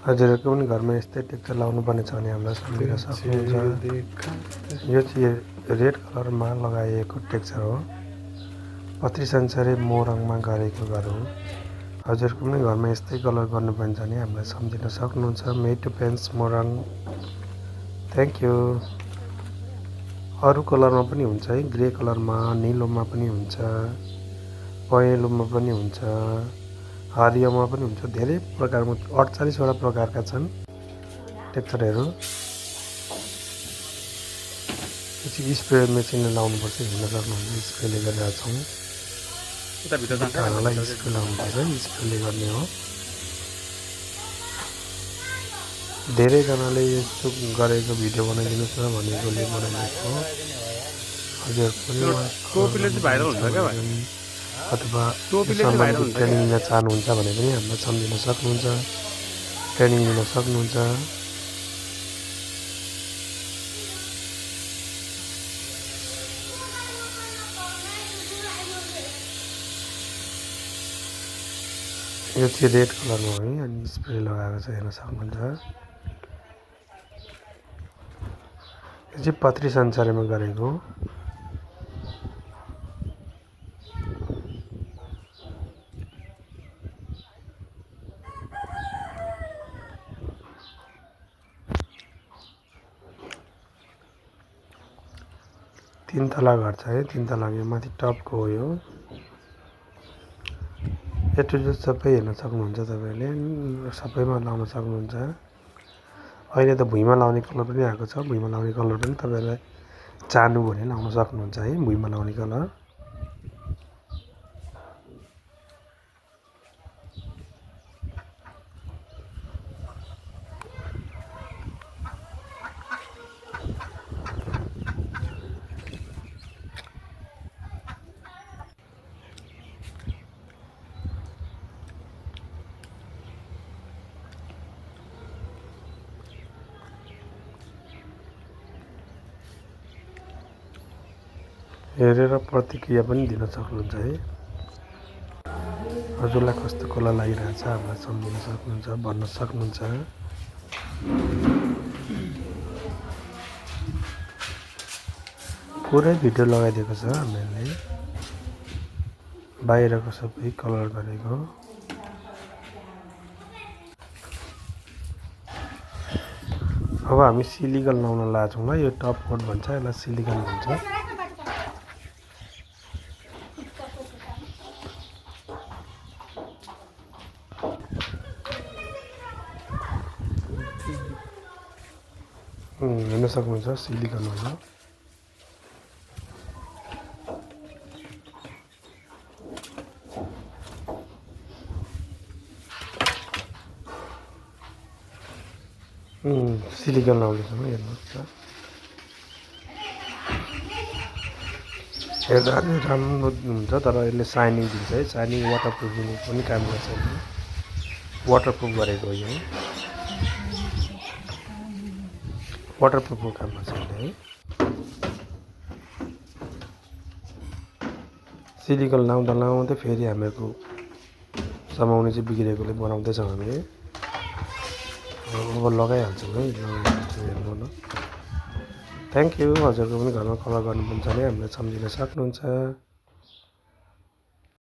हजुरहरूको पनि घरमा यस्तै टेक्चर लाउनुपर्ने छ भने हामीलाई सम्झिन सक्नुहुन्छ। यो चाहिँ रेड कलरमा लगाइएको टेक्चर हो। पत्री सञ्चारे मोरङमा गरेको घर हो। हजुरको पनि घरमा यस्तै कलर गर्नुपर्ने छ भने हामीलाई सम्झिन सक्नुहुन्छ। Meto paints Morang. Thank you. अरू कलरमा पनि हुन्छ है, ग्रे कलरमा, निलोमा पनि हुन्छ, पहेँलोमा पनि हुन्छ, हरियोमा पनि हुन्छ, धेरै प्रकारमा 48वटा प्रकारका छन् टेक्चरहरू। यो चाहिँ स्प्रे मेसिनले लाउनुपर्छ, हेर्न सक्नुहुन्छ स्प्रेले गरिरहेको छौँ। खानालाई स्प्रे लाउनुपर्छ, स्प्रेले गर्ने हो। धेरैजनाले यस्तो गरेको भिडियो बनाइदिनुहोस् न भनेकोले बनाइदिएको हो। हजुरहरू अथवा सम्बन्धित ट्रेनिङ लिन चाहनुहुन्छ भने पनि हामीलाई सम्झिन सक्नुहुन्छ, ट्रेनिङ लिन सक्नुहुन्छ। यो चाहिँ रेड कलरमा हो है, अनि स्प्रे लगाएको छ, हेर्न सक्नुहुन्छ। यो चाहिँ पत्री सञ्चारमा गरेको। तीन तला घर छ है, तीन तला यो माथि टपको हो। यो ए टु जेड सबै हेर्न सक्नुहुन्छ तपाईँले, सबैमा लाउन सक्नुहुन्छ। अहिले त भुइँमा लाउने कलर पनि आएको छ, भुइँमा लाउने कलर पनि तपाईँलाई चाहनु भने लाउन सक्नुहुन्छ है, भुइँमा लाउने कलर। हेरेर प्रतिक्रिया पनि दिन सक्नुहुन्छ है। हजुरलाई कस्तो कलर लागिरहेछ हामीलाई सम्झिन सक्नुहुन्छ, भन्न सक्नुहुन्छ। पुरै भिडियो लगाइदिएको छ हामीले, बाहिरको सबै कलर गरेको। अब हामी सिलिकन लाउन लाग्छौँ ल। यो टप कोट भन्छ, यसलाई सिलिकन भन्छ। हेर्न सक्नुहुन्छ सिलिकन हो। सिलिकन लाउँदैछौँ, हेर्नुहोस् त। हेर्दा राम्रो हुन्छ, तर यसले साइनिङ दिन्छ है, साइनिङ वाटरप्रुफ पनि काम गर्छ। वाटरप्रुफ गरेको हो यो, वाटरप्रुफको काम गर्छ यसले है। सिलिकन लाउँदा लाउँदै फेरि हामीहरूको समाउने चाहिँ बिग्रेकोले बनाउँदैछौँ हामीले। अब लगाइहाल्छौँ है, हेर्नु न। Thank you. हजुरको पनि घरमा कलर गर्नुहुन्छ भने हामीलाई सम्झिन सक्नुहुन्छ।